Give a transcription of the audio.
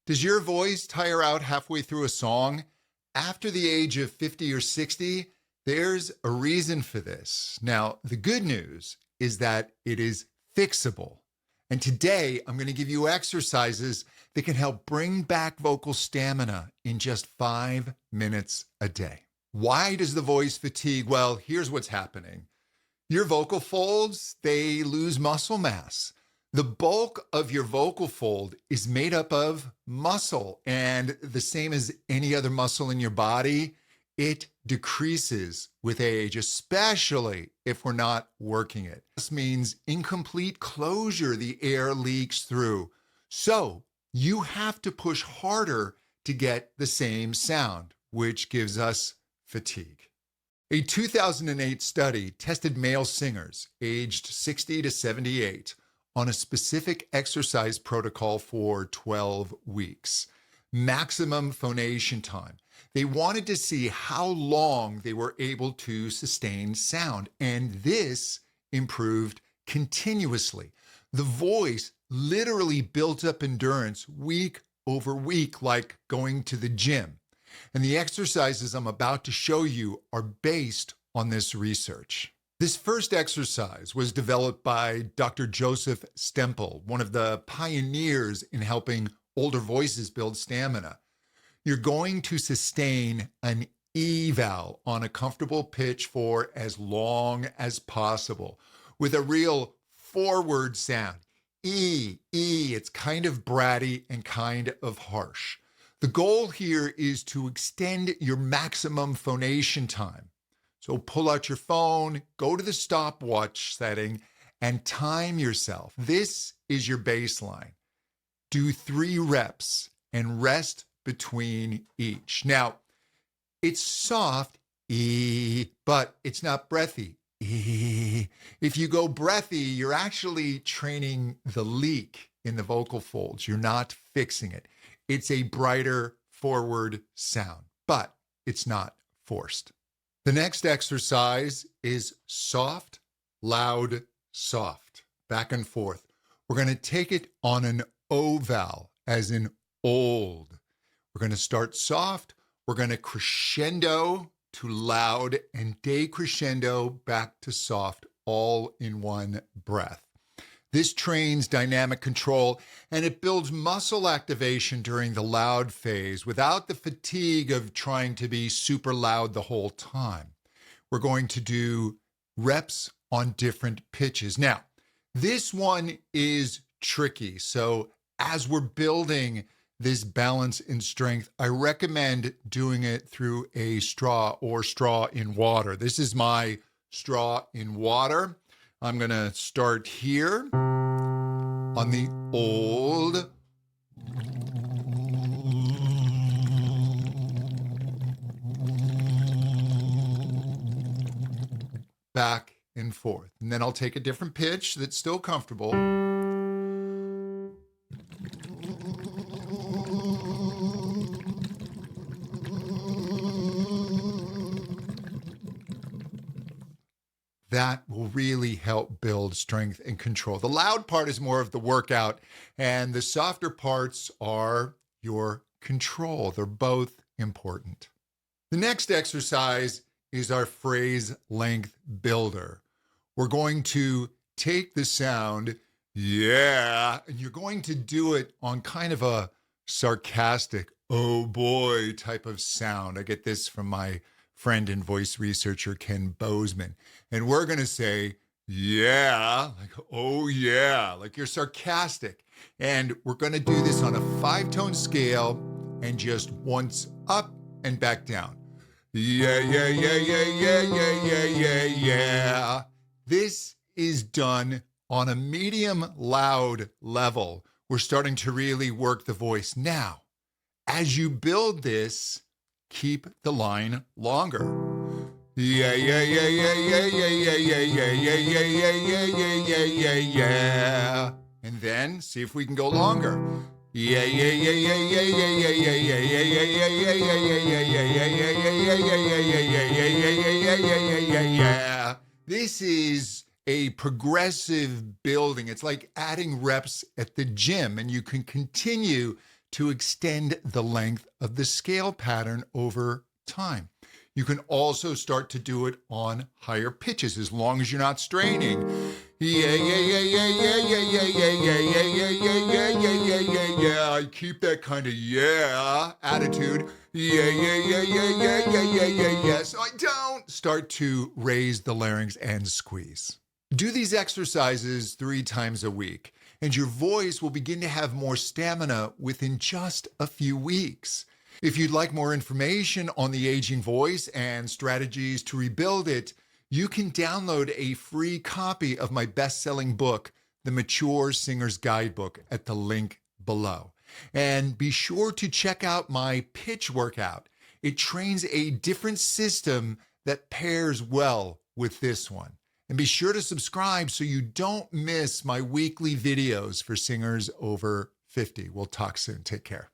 Does your voice tire out halfway through a song? After the age of 50 or 60, there's a reason for this. Now, the good news is that it is fixable. And today, I'm going to give you exercises that can help bring back vocal stamina in just 5 minutes a day. Why does the voice fatigue? Well, here's what's happening. Your vocal folds, they lose muscle mass. The bulk of your vocal fold is made up of muscle, and the same as any other muscle in your body, it decreases with age, especially if we're not working it. This means incomplete closure, the air leaks through. So you have to push harder to get the same sound, which gives us fatigue. A 2008 study tested male singers aged 60 to 78 on a specific exercise protocol for 12 weeks. Maximum phonation time. They wanted to see how long they were able to sustain sound, and this improved continuously. The voice literally built up endurance week over week, like going to the gym. And the exercises I'm about to show you are based on this research. This first exercise was developed by Dr. Joseph Stempel, one of the pioneers in helping older voices build stamina. You're going to sustain an E vowel on a comfortable pitch for as long as possible with a real forward sound. E, it's kind of bratty and kind of harsh. The goal here is to extend your maximum phonation time. So pull out your phone, go to the stopwatch setting, and time yourself. This is your baseline. Do 3 reps and rest between each. Now, it's soft, E, but it's not breathy, E. If you go breathy, you're actually training the leak in the vocal folds. You're not fixing it. It's a brighter forward sound, but it's not forced. The next exercise is soft, loud, soft, back and forth. We're going to take it on an O vowel, as in old. We're going to start soft. We're going to crescendo to loud and decrescendo back to soft, all in one breath. This trains dynamic control, and it builds muscle activation during the loud phase without the fatigue of trying to be super loud the whole time. We're going to do reps on different pitches. Now, this one is tricky. So as we're building this balance and strength, I recommend doing it through a straw or straw in water. This is my straw in water. I'm going to start here on the old. Back and forth. And then I'll take a different pitch that's still comfortable. That will really help build strength and control. The loud part is more of the workout, and the softer parts are your control. They're both important. The next exercise is our phrase length builder. We're going to take the sound, yeah, and you're going to do it on kind of a sarcastic, oh boy type of sound. I get this from my friend and voice researcher, Ken Bozeman. And we're going to say, yeah, like, oh yeah, like you're sarcastic. And we're going to do this on a 5-tone scale and just once up and back down. Yeah, yeah, yeah, yeah, yeah, yeah, yeah, yeah, yeah. This is done on a medium loud level. We're starting to really work the voice. Now, as you build this, keep the line longer. Yeah, yeah, yeah, yeah, yeah, yeah, yeah, yeah, yeah, yeah, yeah, yeah, yeah, yeah, yeah, yeah. And then see if we can go longer. Yeah, yeah, yeah, yeah, yeah, yeah, yeah, yeah, yeah, yeah, yeah, yeah, yeah, yeah, yeah, yeah, yeah, yeah, yeah. This is a progressive building. It's like adding reps at the gym, and you can continue to extend the length of the scale pattern over time. You can also start to do it on higher pitches as long as you're not straining. Yeah, yeah, yeah, yeah, yeah, yeah, yeah, yeah, yeah, yeah, yeah, yeah, yeah, yeah, yeah, yeah. I keep that kind of yeah attitude. Yeah, yeah, yeah, yeah, yeah, yeah, yeah, yeah, yeah. So I don't start to raise the larynx and squeeze. Do these exercises 3 times a week, and your voice will begin to have more stamina within just a few weeks. If you'd like more information on the aging voice and strategies to rebuild it, you can download a free copy of my best-selling book, The Mature Singer's Guidebook, at the link below. And be sure to check out my pitch workout. It trains a different system that pairs well with this one. And be sure to subscribe so you don't miss my weekly videos for singers over 50. We'll talk soon. Take care.